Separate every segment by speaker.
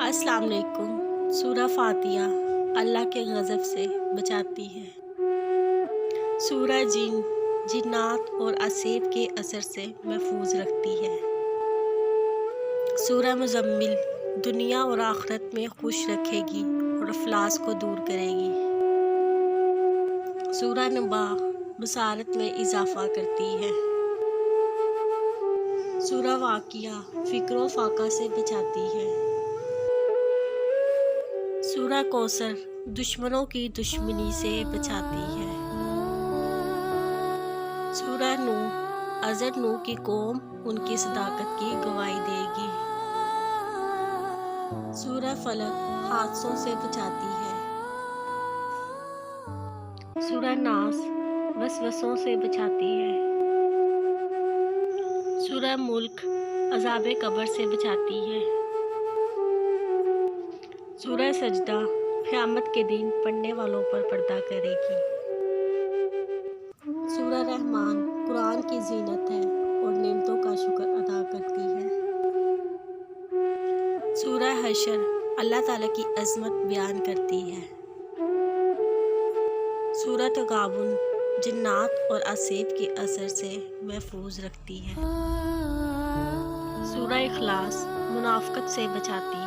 Speaker 1: अस्सलाम वालेकुम। सूरा फातिहा अल्लाह के गज़ब से बचाती है। सूरा जिन जिन्नात और असेब के असर से महफूज रखती है। सूरा मुज़म्मिल दुनिया और आखिरत में खुश रखेगी और अफलास को दूर करेगी। सूरा नबा बसारत में इजाफ़ा करती है। सूरा वाक़िया फ़िक्र व फ़ाक़ा से बचाती है। सूरा कौसर दुश्मनों की दुश्मनी से बचाती है। सूरा नूह अज़र नूह की कौम उनकी सदाकत की गवाही देगी। सूरा फलक हादसों से बचाती है। सूरा नास वसवसों से बचाती है। सूरा मुल्क अज़ाबे कब्र से बचाती है। सूरा सजदा क़यामत के दिन पढ़ने वालों पर पर्दा करेगी। सूरा रहमान कुरान की ज़ीनत है और नेमतों का शुक्र अदा करती है। सूरा हशर अल्लाह ताला की अज़मत बयान करती है। सूरा तगाबुन जिन्नात और असेब के असर से महफूज रखती है। सूरा इखलास मुनाफ़िक़त से बचाती है।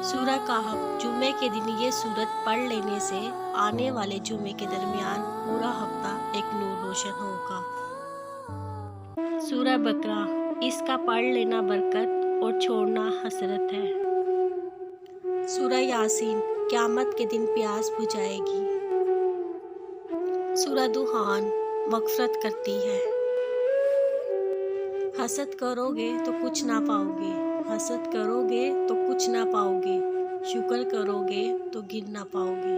Speaker 1: सूरा कहफ जुमे के दिन ये सूरत पढ़ लेने से आने वाले जुमे के दरमियान पूरा हफ्ता एक नूर रोशन होगा। सूरा बकरा इसका पढ़ लेना बरकत और छोड़ना हसरत है। सूरा यासीन क़यामत के दिन प्यास बुझाएगी। सूरा दुहान मग़फ़िरत करती है। हसद करोगे तो कुछ ना पाओगे, हसद करोगे तो कुछ ना पाओगे, शुक्र करोगे तो गिन ना पाओगे।